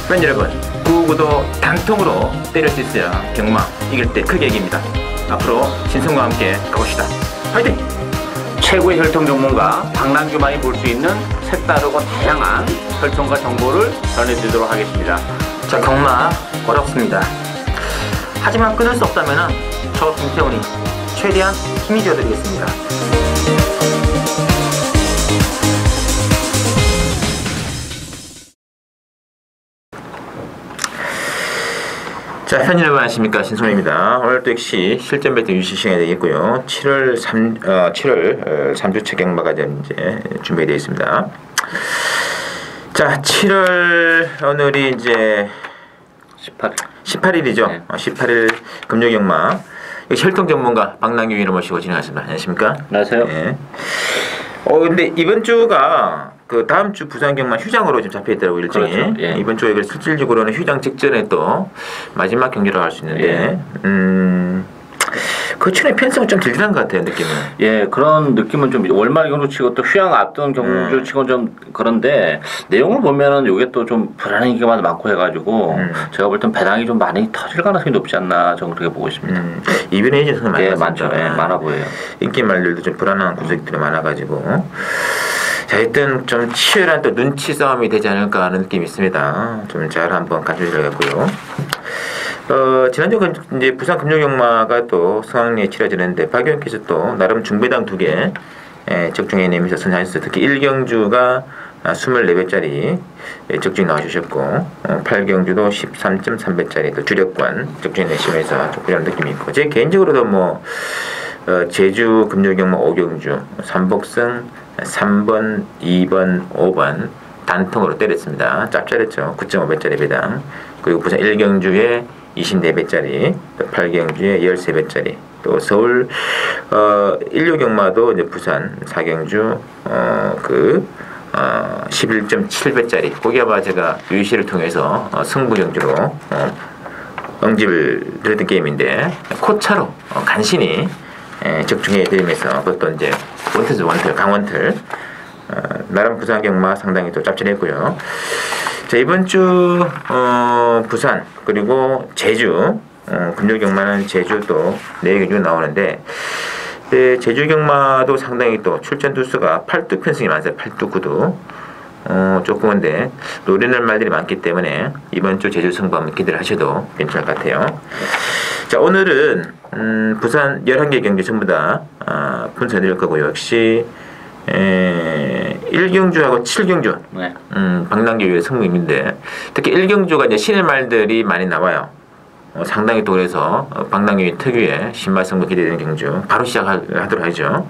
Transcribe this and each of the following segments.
팬 여러분, 구구도 단통으로 때릴 수 있어야 경마 이길 때 크게 이깁니다. 앞으로 신성과 함께 가봅시다. 화이팅! 최고의 혈통 전문가 박남규만이 볼 수 있는 색다르고 다양한 혈통과 정보를 전해드리도록 하겠습니다. 자, 경마 어렵습니다. 하지만 끊을 수 없다면 저 김태훈이 최대한 힘이 되어드리겠습니다. 자, 팬 여러분 안녕하십니까, 신손입니다. 오늘도 역시 실전 배팅 유시 시간이 되겠고요. 7월 3주차 경마가 이제 준비되어 있습니다. 자, 7월 오늘이 이제 18일이죠. 네. 18일 금요 경마. 혈통 전문가 박남규를 모시고 진행하겠습니다. 안녕하십니까? 안녕하세요. 네. 근데 이번 주가 그 다음 주 부산 경마 휴장으로 지금 잡혀 있더라고, 일정이. 그렇죠. 예. 이번 주에 실질적으로는 휴장 직전에 또 마지막 경기로 할 수 있는데, 그 춘의 편성은 좀 들들한 것 같아요, 느낌은. 예, 그런 느낌은 좀 월말 경주 치고 또 휴양 앞둔 경주 치고 좀 그런데 내용을 보면은 요게 또 좀 불안한 인기가 많고 해가지고 제가 볼 땐 배당이 좀 많이 터질 가능성이 높지 않나 저는 그렇게 보고 있습니다. 이변에 이제는 많이 많죠. 예, 많아 보여요. 인기 말들도 좀 불안한 구석들이 많아가지고. 자, 일단 좀 치열한 또 눈치 싸움이 되지 않을까 하는 느낌이 있습니다. 좀 잘 한번 가져주려고요. 지난주 이제 부산 금요경마가 또 성황리에 치러지는데 박영께서 또 나름 중배당 2개 적중해 내면서 선하셨어요. 특히 1경주가 24배짜리 적중이 나와주셨고 8경주도 13.3배짜리 또 주력관 적중해 내시면서 좀 그런 느낌이 있고, 제 개인적으로도 뭐 제주 금요경마 5경주 3복승 3번, 2번, 5번 단통으로 때렸습니다. 짭짤했죠. 9.5배짜리 배당. 그리고 부산 1경주에 24배짜리, 또 8경주에 13배짜리, 또 서울 16경마도 이제 부산 4경주 11.7배짜리. 거기 아마 제가 유시를 통해서 승부 경주로 응집을 드렸던 게임인데 코차로 간신히 적중해 드리면서 그것도 이제 원틀 강원틀 나름 부산 경마 상당히 또 짭짤했고요. 자, 이번 주 부산 그리고 제주 금요 경마는 제주도 4경주 나오는데, 제주 경마도 상당히 또 출전 두수가 8두 편승이 많아요. 8두 9두 조금인데 노리는 말들이 많기 때문에 이번 주 제주 승부 한번 기대를 하셔도 괜찮을 것 같아요. 자, 오늘은 부산 11개 경기 전부 다 분석해드릴 거고요. 역시 1경주하고 7경주 네. 박남규의 승부인데, 특히 1경주가 이제 신의 말들이 많이 나와요. 상당히 또 그래서 박남규 특유의 신말 승부 기대되는 경주 바로 시작하도록 하죠.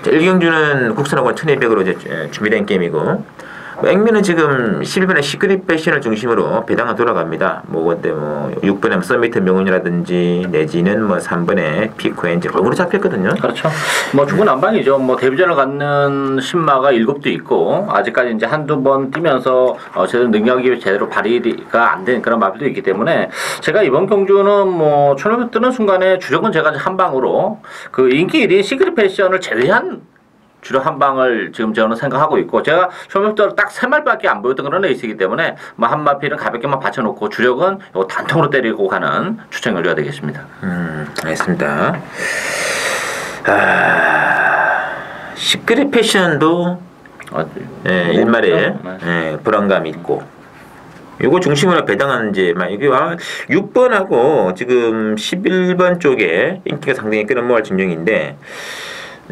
자, 1경주는 국산하고 1200으로 이제 준비된 게임이고, 액면은 지금 11번에 시크릿 패션을 중심으로 배당은 돌아갑니다. 근데 6번에 서미트 명운이라든지 내지는 3번에 피코 엔젤 골고루 잡혔거든요. 그렇죠. 중구난방이죠. 데뷔전을 갖는 신마가 7도 있고, 아직까지 이제 한두 번 뛰면서 제대로 능력이 제대로 발휘가 안 된 그런 마필도 있기 때문에, 제가 이번 경주는 초록이 뜨는 순간에 주력은 제가 한 방으로 그 인기 1위 시크릿 패션을 제외한 주력 한 방을 지금 저는 생각하고 있고, 제가 초면부터 딱 3말밖에 안 보였던 그런 레이스이기 때문에 한 마필은 가볍게만 받쳐놓고 주력은 요 단통으로 때리고 가는 추천 결과가 되겠습니다. 알겠습니다. 시크릿 패션도 일말에 불안감이 있고, 요거 중심으로 배당하는 이제 이게 6번하고 지금 11번 쪽에 인기가 상당히 끌어모을 진영인데,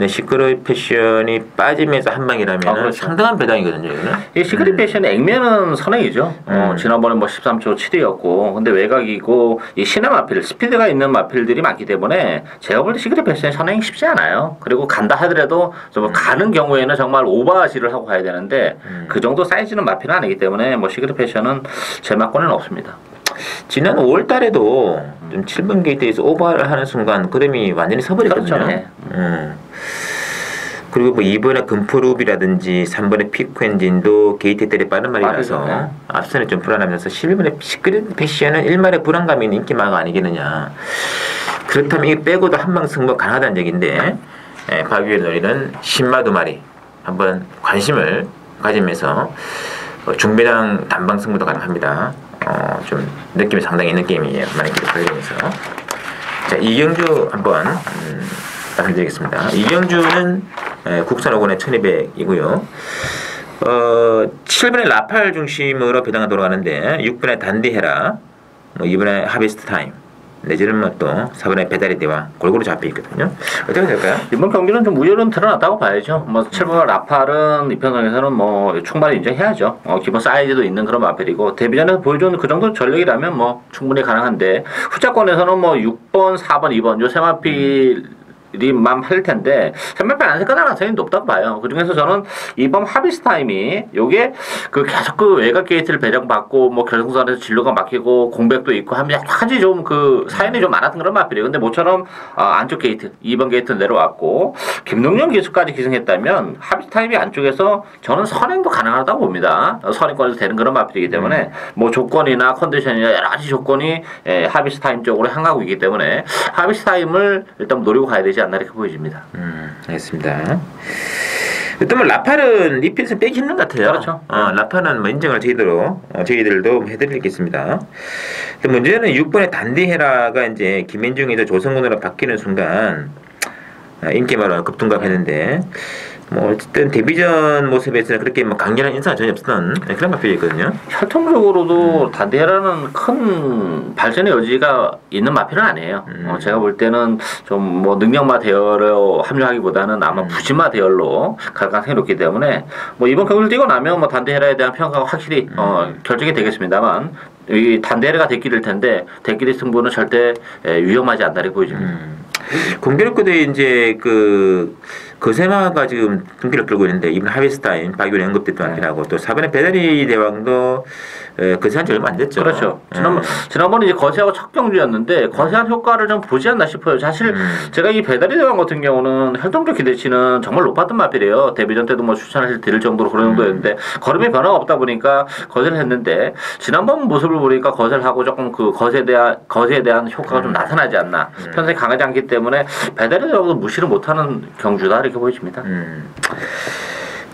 시크릿 패션이 빠지면서 한 방이라면 그렇죠. 상당한 배당이거든요. 이거는. 이 시크릿 패션의 액면은 선행이죠. 지난번에 13초 7이었고, 근데 외곽이고 이 신의 마필, 스피드가 있는 마필들이 많기 때문에 제가 볼 때 시크릿 패션이 선행이 쉽지 않아요. 그리고 간다 하더라도 가는 경우에는 정말 오버하시를 하고 가야 되는데 그 정도 사이즈는 마필은 아니기 때문에 시크릿 패션은 제 막고는 없습니다. 지난 5월 달에도 좀 7번 게이트에서 오버를 하는 순간 그림이 완전히 서버렸거든요. 그렇죠. 네. 그리고 2번에 금프룹이라든지 3번에 피크엔진도 게이트 때리 빠른 말이라서 네. 앞선에 좀 불안하면서 11번에 시크릿 패션은 일말의 불안감이 있는 인기마가 아니겠느냐. 그렇다면 이 빼고도 한방 승부 가능하다는 얘기인데, 박유의 노리는 10마 2마리 한번 관심을 가지면서 중배당 단방 승부도 가능합니다. 좀 느낌이 상당히 있는 게임이에요. 많은 길을 걸리면서. 자, 이경주 한번 말씀드리겠습니다. 이경주는 국산 5권에 1200이고요. 7번에 라팔 중심으로 배당가 돌아가는데 6번에 단디헤라, 뭐 2번에 하비스트 타임, 내지는 뭐 또 4번에 배달의 대왕 골고루 잡혀 있거든요. 어떻게 될까요? 이번 경기는 좀 우열은 드러났다고 봐야죠. 뭐 7번 라팔은 이편성에서는 뭐 충분히 인정해야죠. 기본 사이즈도 있는 그런 마필이고 데뷔전에서 보여준 그 정도 전력이라면 뭐 충분히 가능한데 후자권에서는 뭐 6번, 4번, 2번 요 세 마필이만 할 텐데 샘마필 안 쓸 가능성이 높다고 봐요. 그 중에서 저는 이번 하비스 타임이 요게 그 계속 그 외곽 게이트를 배정받고 뭐 결승선에서 진로가 막히고 공백도 있고 하면 약간지 좀 그 사연이 좀 많았던 그런 마필이에요. 근데 모처럼 안쪽 게이트 2번 게이트 내려왔고 김동현 기수까지 기승했다면 하비스 타임이 안쪽에서 저는 선행도 가능하다고 봅니다. 선행권에서 되는 그런 마필이기 때문에 뭐 조건이나 컨디션이나 여러 가지 조건이 하비스 타임 쪽으로 향하고 있기 때문에 하비스 타임을 일단 노리고 가야 되지 않나 이렇게 보여집니다. 알겠습니다. 또 뭐 라팔은 리필에서 빼기 힘든 것 같아요. 그렇죠. 라팔은 뭐 인정을 저희들도 해드리겠습니다. 문제는 6번의 단디헤라가 이제 김민중에서 조성군으로 바뀌는 순간 인기말로 급등감했는데 뭐 어쨌든 데뷔전 모습에서는 그렇게 뭐 강렬한 인사가 전혀 없었던 그런 마필이었거든요. 혈통적으로도 단디헤라는 큰 발전의 여지가 있는 마필은 아니에요. 제가 볼 때는 좀 뭐 능력마 대열로 합류하기보다는 아마 부진마 대열로 갈 가능성이 높기 때문에 뭐 이번 경기를 뛰고 나면 뭐 단디헤라에 대한 평가가 확실히 결정이 되겠습니다만 이 단디헤라가 대끼릴 텐데 대끼리 승부는 절대 위험하지 않다고 보여집니다. 공교롭게도 이제 거세마가 지금 등기를 끌고 있는데 이번 하비스타인 박유리 언급됐던 마필하고 또 4번의 배달의 대왕도 거세한 지 얼마 안 됐죠. 그렇죠. 지난번에 이제 거세하고 첫 경주였는데 거세한 효과를 좀 보지 않나 싶어요. 사실 제가 이 배달의 대왕 같은 경우는 활동적 기대치는 정말 높았던 마필이에요. 데뷔전 때도 뭐 추천을 드릴 정도로 그런 정도였는데 걸음에 변화가 없다 보니까 거세를 했는데 지난번 모습을 보니까 거세를 하고 조금 그 거세에 대한 효과가 좀 나타나지 않나. 편성이 강하지 않기 때문에 배달의 대왕도 무시를 못하는 경주다 이렇게 보여집니다.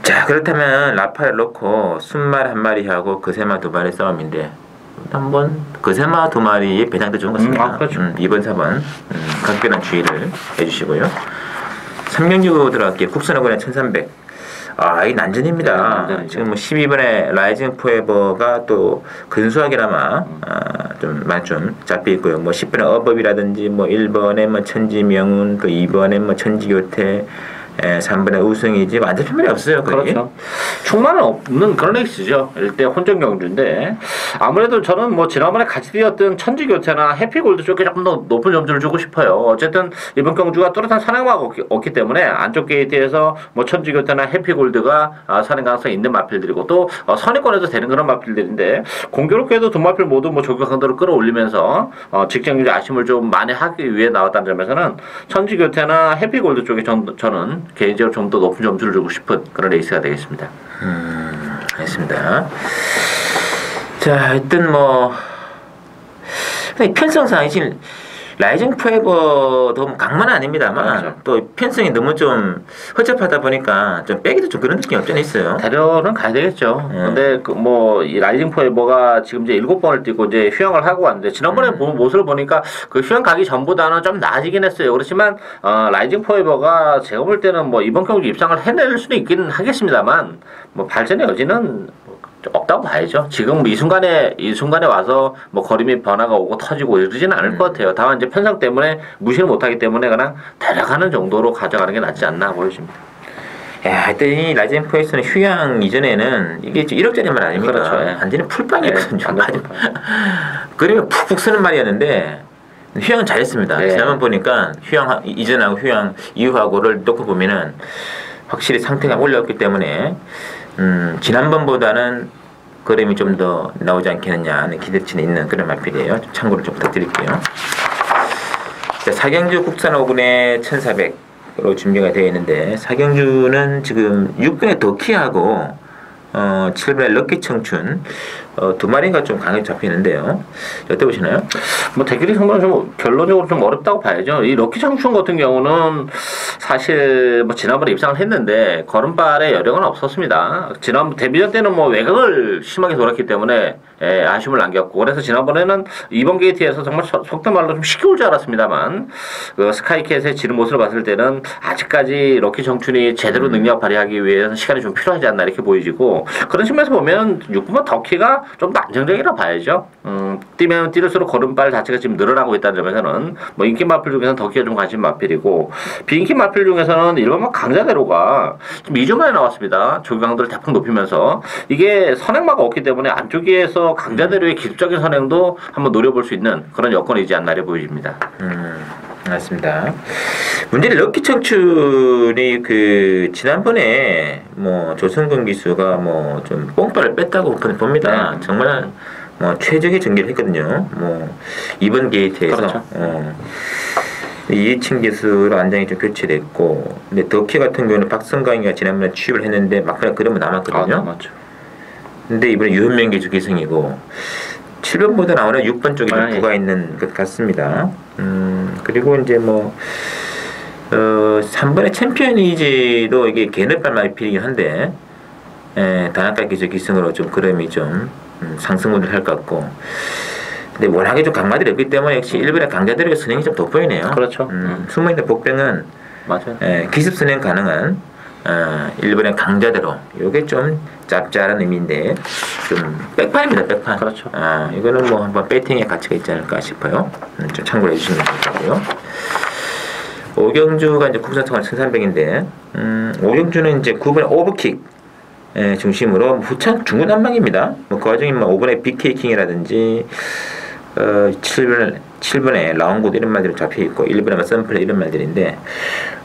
자, 그렇다면 라파를 놓고 순말 한 마리하고 거세마 두 마리 싸움인데 한번 거세마 두 마리의 배당도 좋은 것 같습니다. 그렇죠. 2번, 4번 각별한 주의를 해주시고요. 3경주 들어갈게요. 국선학원에 1300. 이 난전입니다. 지금 뭐 12번에 라이징 포에버가 또 근수학이라마 좀 많이 좀 잡혀 있고요. 뭐 10번에 어법이라든지 뭐 1번에 뭐 천지명운, 또 2번에 뭐 천지교태, 3번에 우승이지 완전 편견이 없어요. 거의. 그렇죠. 충만은 없는 그런 레이스죠. 일대 혼전 경주인데 아무래도 저는 뭐 지난번에 같이 뛰었던 천지교태나 해피골드 쪽에 조금 더 높은 점수를 주고 싶어요. 어쨌든 이번 경주가 뚜렷한 선행마가 없기 때문에 안쪽 게이트에서 뭐 천지교태나 해피골드가 선행 가능성이 있는 마필들이고 또 선행권에도 되는 그런 마필들인데 공교롭게도 두 마필 모두 뭐 조교 강도를 끌어올리면서 직전경주 아쉬움을 좀 만회하기 위해 나왔다는 점에서는 천지교태나 해피골드 쪽에 저는 개인적으로 좀 더 높은 점수를 주고 싶은 그런 레이스가 되겠습니다. 알겠습니다. 자, 하여튼 뭐 편성상 지금 라이징 포에버도 강만은 아닙니다만 그렇죠. 또 편성이 너무 좀 허접하다 보니까 좀 빼기도 좀 그런 느낌이 없지 않아 있어요. 대련은 가야 되겠죠. 근데 이 라이징 포에버가 지금 이제 7번을 뛰고 이제 휴양을 하고 왔는데 지난번에 모습을 보니까 그 휴양 가기 전보다는 좀 나아지긴 했어요. 그렇지만 라이징 포에버가 제가 볼 때는 뭐 이번 경기 입상을 해낼 수도 있긴 하겠습니다만 뭐 발전의 여지는 없다고 봐야죠. 지금 이 순간에 와서 뭐 거림이 변화가 오고 터지고 이러지는 않을 것 같아요. 다만 이제 편성 때문에 무시를 못하기 때문에 그냥 데려가는 정도로 가져가는 게 낫지 않나 보여집니다. 하여튼 이 라이징 포에스는 휴양 이전에는 이게 1억짜리만 아닙니까? 그렇죠. 완전히 풀빵이거든요. 그리고 푹푹 쓰는 말이었는데 휴양은 잘했습니다. 지난번 보니까 휴양 이전하고 휴양 이후하고를 놓고 보면은 확실히 상태가 올라왔기 때문에 지난번보다는 그림이 좀 더 나오지 않겠느냐 하는 기대치는 있는 그런 마필이에요. 참고를 좀 부탁드릴게요. 자, 사경주 국산 5군에 1400으로 준비가 되어 있는데 사경주는 지금 6군의 더키하고 7번의 럭키 청춘 두 마리가 좀 강하게 잡히는데요. 어떻게 보시나요? 뭐 대결이 상당히 좀 결론적으로 좀 어렵다고 봐야죠. 이 럭키 청춘 같은 경우는 사실 뭐 지난번에 입상을 했는데 걸음발에 여력은 없었습니다. 지난번 데뷔전 때는 뭐 외곽을 심하게 돌았기 때문에 아쉬움을 남겼고, 그래서 지난번에는 이번 게이트에서 정말 속된 말로 좀 시켜올 줄 알았습니다만 그 스카이캣의 지는 모습을 봤을 때는 아직까지 럭키 청춘이 제대로 능력 발휘하기 위해서는 시간이 좀 필요하지 않나 이렇게 보이지고, 그런 측면에서 보면 6번 덕키가 좀 더 안정적이라 봐야죠. 뛰면 뛰를수록 걸음발 자체가 지금 늘어나고 있다는 점에서는 뭐 인기 마필 중에서는 덕키가 좀 관심 마필이고, 비인기 마필 중에서는 일반만 강자대로가 좀 2주 만에 나왔습니다. 조기강도를 대폭 높이면서 이게 선행마가 없기 때문에 안쪽에서 강자대로의 기술적인 선행도 한번 노려볼 수 있는 그런 여건이지 않나 이렇게 보여집니다. 맞습니다. 문제는 럭키 청춘이 그 지난번에 뭐 조성근 기수가 뭐 좀 뽕발을 뺐다고 봅니다. 네. 정말 뭐 최적의 전개를 했거든요. 뭐 이번 게이트에서 그렇죠. 이해칭 기수로 안장이 좀 교체됐고, 근데 덕키 같은 경우는 박성광이가 지난번에 취입을 했는데 막판에 그러면 남았거든요. 맞죠. 근데 이번에 유현명 기수 기승이고 7번보다 나오는 6번 쪽이 좀 부가 있는 것 같습니다. 그리고 이제 뭐 3번의 챔피언 이지도 이게 개넷발 마이필이긴 한데, 단학가 기수 기승으로 좀 그림이 좀 상승분을 할 것 같고, 근데 워낙에 좀 강마들이 없기 때문에 역시 일본의 강자들의 선행이 좀 돋보이네요. 그렇죠. 숨어있는 복병은 맞아요. 기습 선행 가능한 일본의 강자대로, 요게 좀 짭짤한 의미인데 좀 백판입니다. 백판. 그렇죠. 이거는 뭐 한번 배팅의 가치가 있지 않을까 싶어요. 좀 참고해 주시면 될 것 같고요. 오경주가 이제 국산통화 1300인데, 오경주는 이제 9번의 오버킥 중심으로 후천 중군 한방입니다. 뭐 그 와중에 뭐 5번의 BK킹이라든지 7번에 라운굿 이런 말들이 잡혀 있고 1번에 썬플레 이런 말들인데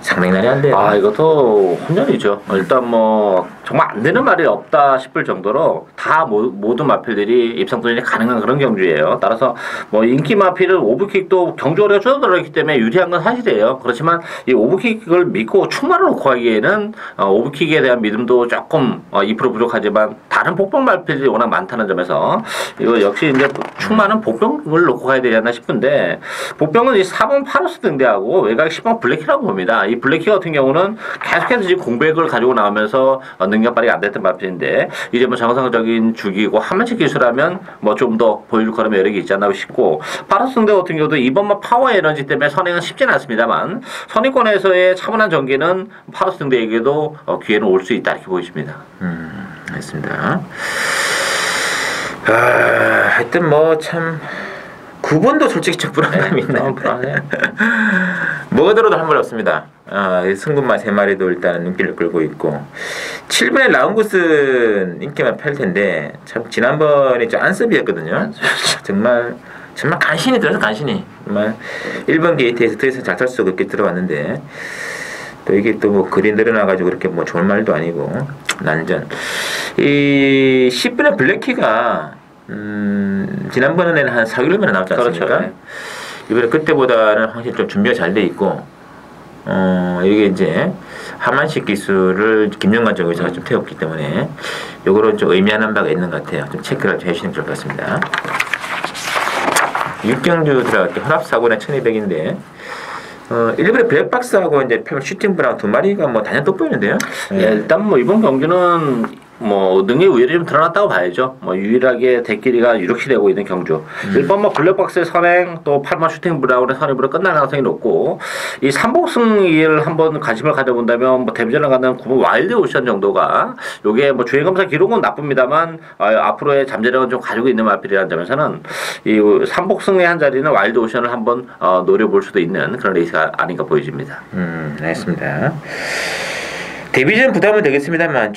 상당히 날이 안 돼요. 이것도 혼전이죠. 일단 뭐 정말 안 되는 말이 없다 싶을 정도로 다 모든 마필들이 입상 도전이 가능한 그런 경주예요. 따라서 뭐 인기 마필은 오브킥도 경주거리가 줄어들었기 때문에 유리한 건 사실이에요. 그렇지만 이 오브킥을 믿고 충만을 놓고 하기에는 오브킥에 대한 믿음도 조금 2% 부족하지만 다른 복병 마필들이 워낙 많다는 점에서 이거 역시 이제 충만은 복병을 놓고 가야 되지 않나 싶은데, 복병은 이 4번 파로스 등대하고 외곽 10번 블랙키라고 봅니다. 이 블랙키 같은 경우는 계속해서 지금 공백을 가지고 나오면서 능력 발휘가 안 됐던 마필인데, 이제 뭐 정상적인 주기고 한만치 기술하면 뭐 좀 더 보여줄 거라면 여력이 있지 않나 싶고, 파로스 등대 같은 경우도 이번만 파워 에너지 때문에 선행은 쉽지는 않습니다만 선행권에서의 차분한 전개는 파로스 등대에게도 기회는 올 수 있다 이렇게 보여집니다. 알겠습니다. 하여튼 뭐 참 9번도 솔직히 좀 불안감이 있네요. 뭐가 들어도 한 번 없습니다. 승군마 3마리도 일단 눈길을 끌고 있고, 7번의 라운구스는 인기만 팔 텐데 참 지난번에 좀 안습이었거든요. 정말 간신히 들어서 간신히 정말 1번 게이트에서 더 이상 잘 탈 수가 없게 들어왔는데, 또 이게 또 뭐 그리 늘어나가지고 그렇게 뭐 좋은 말도 아니고 난전. 이 10번의 블랙키가 지난번에는 한 4개월 만에 나왔지 않습니까? 그렇죠. 네. 이번에 그때보다는 확실히 좀 준비가 잘 돼 있고, 이게 이제 하만식 기술을 김영관 쪽 의사가 좀 태웠기 때문에 요거는 좀 의미하는 바가 있는 것 같아요. 좀 체크를 좀 해주시면 좋을 것 같습니다. 육경주 들어갈게 혼합 사고는 1200인데, 일본의 블랙박스하고 이제 슈팅브랑 두 마리가 뭐 단연 돋보이는데요. 일단 뭐 이번 경기는 뭐 능력 우열이 좀 드러났다고 봐야죠. 뭐 유일하게 대끼리가 유력시 되고 있는 경주. 1번 뭐 블랙박스의 선행, 또 8번 슈팅 브라운의 선행으로 끝날 가능성이 높고, 이 3복승을 한번 관심을 가져본다면 뭐 데뷔전을 가는 9번 와일드 오션 정도가, 요게 뭐 주행검사 기록은 나쁩니다만 앞으로의 잠재력은 좀 가지고 있는 마필이라는 점에서는 이 3복승의 한 자리는 와일드 오션을 한번 노려볼 수도 있는 그런 레이스가 아닌가 보여집니다. 알겠습니다. 데뷔전 부담은 되겠습니다만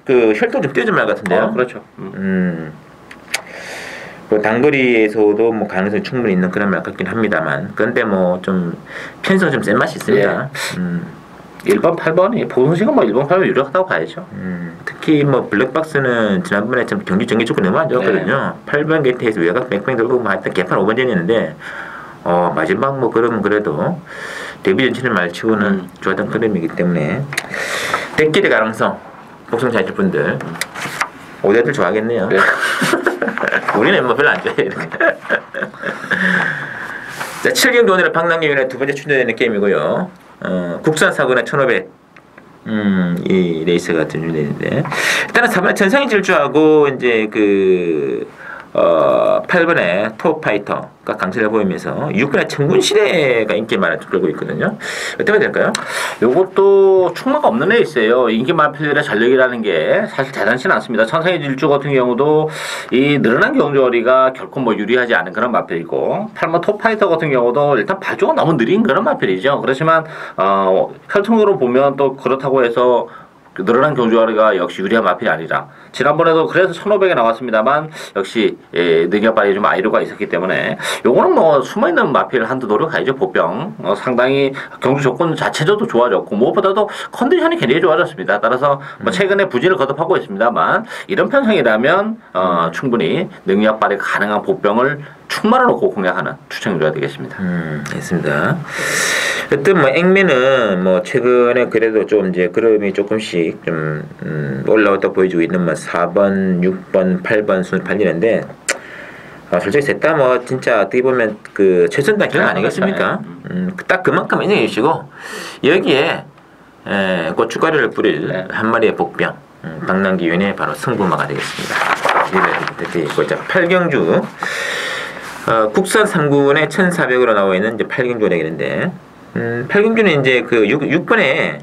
그 혈통 좀 띄워줄 말 같은데요. 그렇죠. 뭐 단거리에서도 뭐 가능성이 충분히 있는 그런 말 같긴 합니다만, 그런데 뭐 좀 편성 좀 센 맛이 있습니다. 1번, 8번이 보성시가 뭐 1번, 8번 유력하다고 봐야죠. 특히 뭐 블랙박스는 지난번에 좀 경기 전개 조건이 너무 안 좋았거든요. 8번 게이트에서 외곽 뱅뱅 돌고 뭐 하여튼 개판 5번 전이었는데, 마지막 뭐 그러면 그래도 데뷔 전치를 말치고는 좋았던 그림이기 때문에 땡길의 가능성 복성 자실 분들 5대들 좋아하겠네요. 우리는 뭐 별로 안 좋아해. 자, 7경주 오늘은 박남규의 두 번째 출전되는 게임이고요. 국산 사고나 1500. 이 레이스가 준비되는데 일단은 4번에 전상의 질주하고 이제 8번에 토파이터가 강세를 보이면서 6번에 청군시대가 인기 많아 끌고 있거든요. 어떻게 해야 될까요? 요것도 충마가 없는 레이스예요. 인기 마필들의 전력이라는 게 사실 대단치는 않습니다. 천상의 질주 같은 경우도 이 늘어난 경주거리가 결코 뭐 유리하지 않은 그런 마필이고 8번 토파이터 같은 경우도 일단 발주가 너무 느린 그런 마필이죠. 그렇지만 혈통으로 보면 또 그렇다고 해서 늘어난 경주거리가 역시 유리한 마필이 아니라 지난번에도 그래서 1500에 나왔습니다만 역시 능력발이 좀 아이로가 있었기 때문에 요거는 뭐 숨어있는 마필 한두 노력하죠. 보병 상당히 경주 조건 자체적도 좋아졌고 무엇보다도 컨디션이 굉장히 좋아졌습니다. 따라서 뭐 최근에 부진을 거듭하고 있습니다만 이런 편성이라면 충분히 능력발이 가능한 보병을 충마를 놓고 공략하는 추천해줘야 되겠습니다. 알겠습니다. 하여튼 뭐 액면은 뭐 최근에 그래도 좀 이제 그림이 조금씩 좀 올라왔다 보여주고 있는 뭐 4번, 6번, 8번 순으로 팔리는데 솔직히 셋 다 뭐 진짜 어떻게 보면 그 최선단 기록 아니겠습니까? 딱 그만큼 인정해 주시고 여기에 고춧가루를 뿌릴 한 마리의 복병 박남기 위원의 바로 승부마가 되겠습니다. 이렇게 있고 자 8경주 국산 3군에 1,400으로 나와 있는 이제 8경주가 되겠는데 8경주는 이제 그 6번에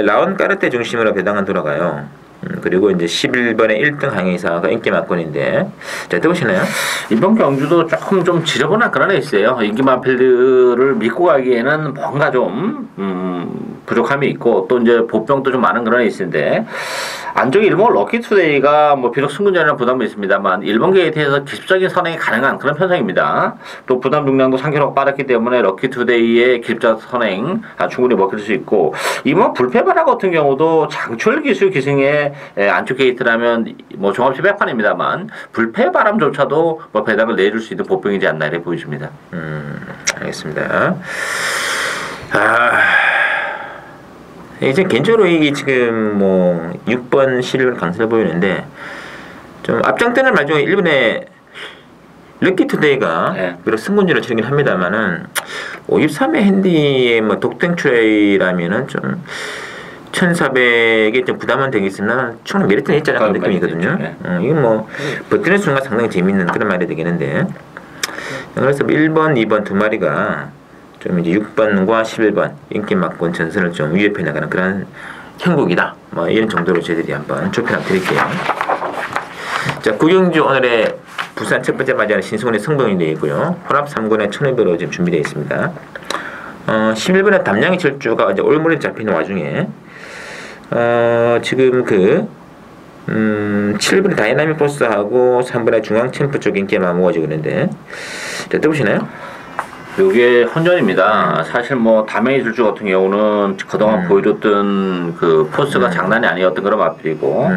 라온 까르테 중심으로 배당은 돌아가요. 그리고 이제 11번에 1등 항해사가 인기 막권인데 자, 어떠시나요? 이번 경주도 조금 좀 지저분한 그런 레이스예요. 인기 마필들을 믿고 가기에는 뭔가 좀 부족함이 있고 또 이제 보병도 좀 많은 그런 레이스인데 안쪽에 일본 럭키투데이가 뭐 비록 승군전이라는 부담이 있습니다만 일본 게이트에서 기습적인 선행이 가능한 그런 편성입니다. 또 부담 중량도 상대적으로 빠르기 때문에 럭키투데이의 기습적 선행 충분히 먹힐 수 있고 이번 불패바라 같은 경우도 장출 기술 기승의 안쪽 게이트라면 뭐 종합시 100판입니다만 불패바람조차도 뭐 배당을 내줄 수 있는 보병이지 않나 이렇게 보여집니다. 알겠습니다. 이제 개인적으로 이게 지금 뭐 6번 11번 강세를 보이는데 좀 앞장뜨는 말 중에 1번에 럭키투데이가 비록 승군주를 치르긴 합니다만은 53의 핸디의 뭐 독땡출이라면은 좀 1,400에 좀 부담은 되겠으나 충분히 메리트는 있지 않을까 느낌이거든요. 이건 뭐 버티는 순간 상당히 재밌는 그런 말이 되겠는데 그래서 1번, 2번 두 마리가 좀 이제 6번과 11번 인기 막권 전선을 좀 위협해 나가는 그런 형국이다. 뭐 이런 정도로 저희들이 한번 조표 한번 드릴게요. 자, 구경주 오늘의 부산 첫 번째 맞이하는 신승훈의 승부이 되어 있고요. 혼합 3군의 1,500으로 지금 준비되어 있습니다. 11번의 담양의 철주가 이제 올물에 잡히는 와중에 지금 7번의 다이나믹 포스하고 3번의 중앙 챔프 쪽 인기가 모아지고 있는데 자, 떠보시나요? 요게 혼전입니다. 사실 뭐 담양의 질주 같은 경우는 그동안 보여줬던 그 포스가 장난이 아니었던 그런 마필이고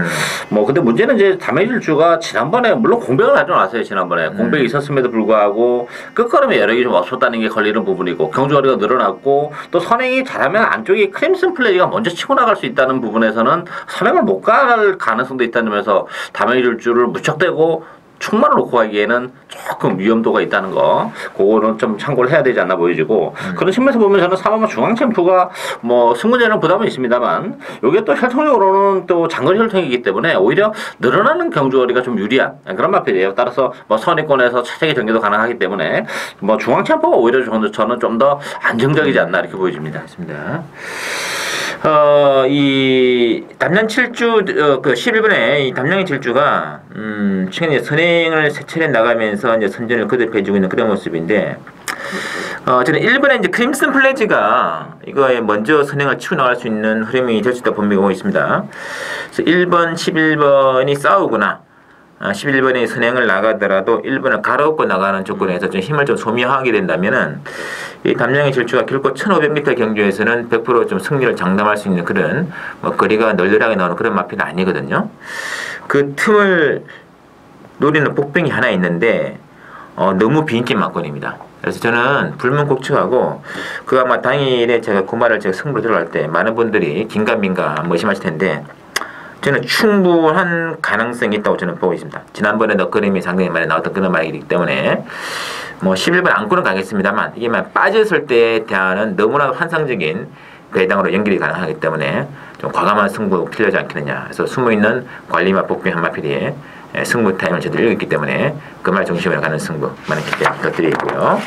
뭐 근데 문제는 이제 담양의 질주가 지난번에 물론 공백을 가져놨어요. 지난번에 공백이 있었음에도 불구하고 끝걸음에 여력이 좀 없었다는 게 걸리는 부분이고 경주거리가 늘어났고 또 선행이 잘하면 안쪽에 크림슨 플레이가 먼저 치고 나갈 수 있다는 부분에서는 선행을 못 갈 가능성도 있다는 점에서 담양의 질주를 무척대고 충만을 놓고 가기에는 조금 위험도가 있다는 거 그거는 좀 참고를 해야 되지 않나 보여지고 그런 측면에서 보면 저는 3번 중앙 챔프가 뭐 승부제는 부담은 있습니다만 이게 또 혈통적으로는 또 장거리 혈통이기 때문에 오히려 늘어나는 경주거리가 좀 유리한 그런 마필이에요. 따라서 뭐 선의권에서 차세기 전개도 가능하기 때문에 뭐 중앙 챔프가 오히려 저는 좀 더 안정적이지 않나 이렇게 보여집니다. 맞습니다. 이 담양 7주 그 11번에 이 담양의 7주가 최근에 선행을 세 차례 나가면서 이제 선전을 거듭해주고 있는 그런 모습인데 저는 1번에 이제 크림슨 플래지가 이거에 먼저 선행을 치고 나갈 수 있는 흐름이 될 수 있다 보고 있습니다. 그래서 1번, 11번이 싸우거나 11번에 선행을 나가더라도 1번을 갈아엎고 나가는 조건에서 좀 힘을 좀 소모하게 된다면은 이 담양의 질주가 결코 1500m 경주에서는 100% 좀 승리를 장담할 수 있는 그런 뭐 거리가 널널하게 나오는 그런 마필은 아니거든요. 그 틈을 노리는 복병이 하나 있는데 너무 비인기 막권입니다. 그래서 저는 불문곡축하고 그 아마 당일에 제가 그 말을 제가 승부를 들어갈 때 많은 분들이 긴가민가 뭐 의심하실 텐데 저는 충분한 가능성이 있다고 저는 보고 있습니다. 지난번에도 그림이 상당히 많이 나왔던 그런 말이기 때문에 뭐 11번 안고는 가겠습니다만 이게 빠졌을 때에 대한 너무나 환상적인 배당으로 연결이 가능하기 때문에 좀 과감한 승부 필요하지 않겠느냐. 그래서 숨어있는 관리마 복병 한마필이 승부 타임을 저들이 읽었기 때문에 그 말 중심으로 가는 승부 많은 기대 부탁드리고요.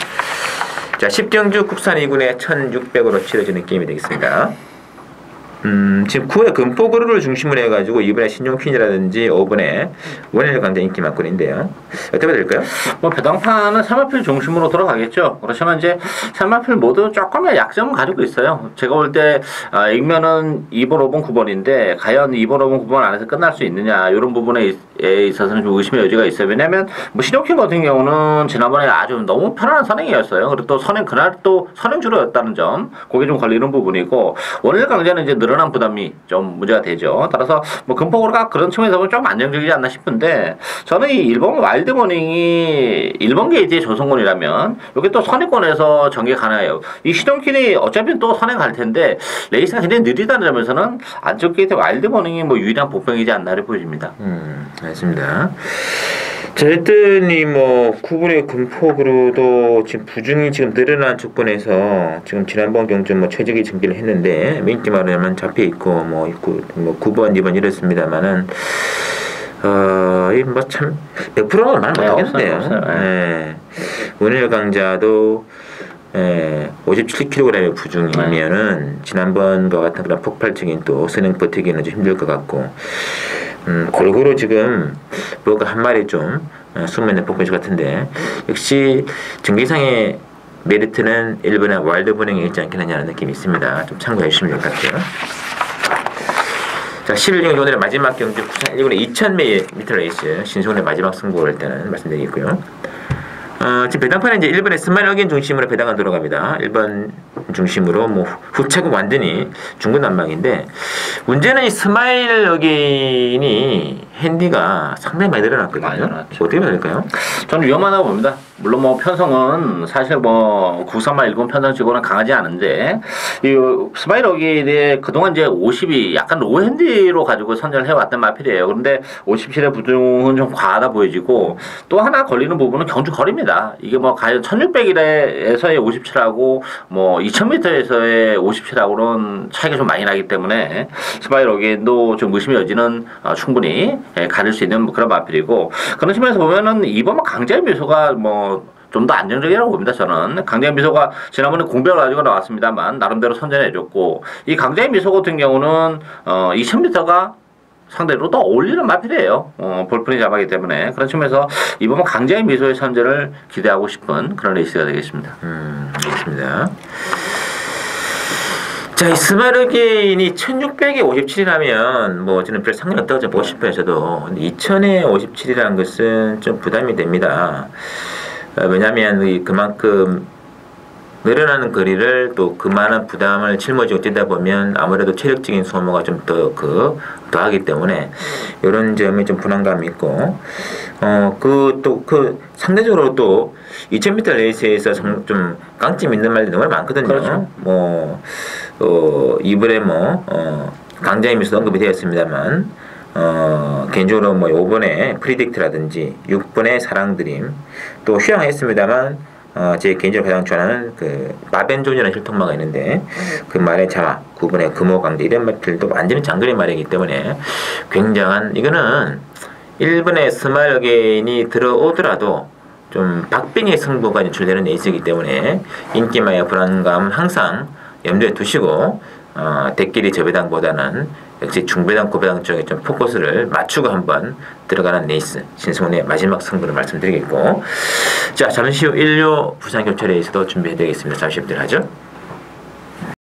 자, 10경주 국산 2군에 1600으로 치러지는 게임이 되겠습니다. 지금 9회 금포그루를 중심으로 해가지고 이번에 신용퀸이라든지 5번에 원일 강자 인기 만권인데요. 어떻게 봐야 될까요? 뭐 배당판은 3마필 중심으로 돌아가겠죠. 그렇지만 이제 3마필 모두 조금의 약점을 가지고 있어요. 제가 볼 때 읽면은 2번, 5번, 9번인데 과연 2번, 5번, 9번 안에서 끝날 수 있느냐 이런 부분에 있어서는 좀 의심의 여지가 있어요. 왜냐하면 뭐 신용퀸 같은 경우는 지난번에 아주 너무 편안한 선행이었어요. 그리고 또 선행 그날 또 선행주로였다는 점, 그게 좀 걸리는 부분이고 원일 강자는 이제 늘어난 부담이 좀 문제가 되죠. 따라서 뭐 금포그루가 그런 측면에서 보면 좀 안정적이지 않나 싶은데 저는 이 1번 와일드모닝이 1번 게이트의 조성권이라면 여기 또 선행권에서 전개 가능해요. 이 신용퀸이 어차피 또 선행 갈 텐데 레이스가 굉장히 느리다는 점에서는 안쪽 게이트 와일드모닝이 뭐 유일한 보병이지 않나를 보여집니다. 알겠습니다. 자, 했더니 뭐 9분의 금폭으로도 지금 부중이 지금 늘어난 조건에서 지금 지난번 경주 뭐 최적의 전개를 했는데 민기 말하면 잡혀 있고 뭐 9번, 2번 이렇습니다만은 뭐 참 100%는 말 못하겠네요. 네. 원일 강자도 57kg의 부중이면은 지난번과 같은 그런 폭발적인 또 선행 버티기는 좀 힘들 것 같고 골고루 지금 뭐가 한 마리 좀 숨어있는 폭발주 같은데 역시 전기상의 메리트는 1번의 와일드보닝에 있지 않겠느냐는 느낌이 있습니다. 좀 참고해 주시면 될 것 같아요. 자, 11경 오늘의 마지막 경주 1군의 2000m 레이스 신승훈의 마지막 승부를 할 때는 말씀드리겠고요. 지금 배당판에 이제 1번의 스마일 어게인 중심으로 배당은 들어갑니다. 1번 중심으로 뭐 후차고 완전히 중구난방인데 문제는 이 스마일 어게인이 핸디가 상당히 많이 늘어났거든요. 어떻게 봐야 될까요? 저는 위험하다고 봅니다. 물론 뭐 편성은 사실 뭐 국산만 1군 편성치고는 강하지 않은데 이 스마일 어게인에 그동안 이제 50이 약간 로우 핸디로 가지고 선전을 해왔던 마필이에요. 그런데 57의 부중은 좀 과하다 보여지고 또 하나 걸리는 부분은 경주 거리입니다. 이게 뭐 과연 1600에서의 57하고 뭐 2000m에서의 57하고는 차이가 좀 많이 나기 때문에 스마일 어게인도 좀 의심의 여지는 충분히 가릴 수 있는 그런 마필이고 그런 측면에서 보면은 이번 강자의 미소가 뭐 좀 더 안정적이라고 봅니다. 저는 강자의 미소가 지난번에 공백을 가지고 나왔습니다만 나름대로 선전해줬고 이 강자의 미소 같은 경우는 2000m가 상대로 더 어울리는 마필이에요. 볼프리 자마기 때문에 그런 측면에서 이번 강자의 미소의 선전을 기대하고 싶은 그런 레이스가 되겠습니다. 알겠습니다. 자, 이 스마르게인이 1600에 57이라면 뭐 저는 별 상관이 없다고 좀 보고 싶어요. 저도. 근데 2000에 57이라는 것은 좀 부담이 됩니다. 왜냐하면 그만큼 늘어나는 거리를 또 그만한 부담을 짊어지고 뛰다 보면 아무래도 체력적인 소모가 좀 더하기 때문에 이런 점이 좀 불안감이 있고 상대적으로 또 2000m 레이스에서 좀 깡집 있는 말들이 정말 많거든요. 그렇죠. 이번에 강자의 미소도 언급이 되었습니다만 개인적으로 뭐 5번의 프리딕트라든지 6번의 사랑드림 또 휴양했습니다만 제 개인적으로 가장 좋아하는 그 마벤존이라는 힐통마가 있는데 그 말의 자마 9번의 금호강대 이런 말들도 완전히 장거리 말이기 때문에 굉장한 이거는 1번의 스마일 어게인이 들어오더라도 좀 박빙의 승부가 연출되는 레이스이기 때문에 인기마의 불안감은 항상 염두에 두시고 대끼리 저배당보다는 역시 중배당 고배당 쪽에 좀 포커스를 맞추고 한번 들어가는 레이스 신승훈의 마지막 승부를 말씀드리겠고 자 잠시 후 1료 부산교체 레이스도 준비해드리겠습니다. 잠시 후에 하죠.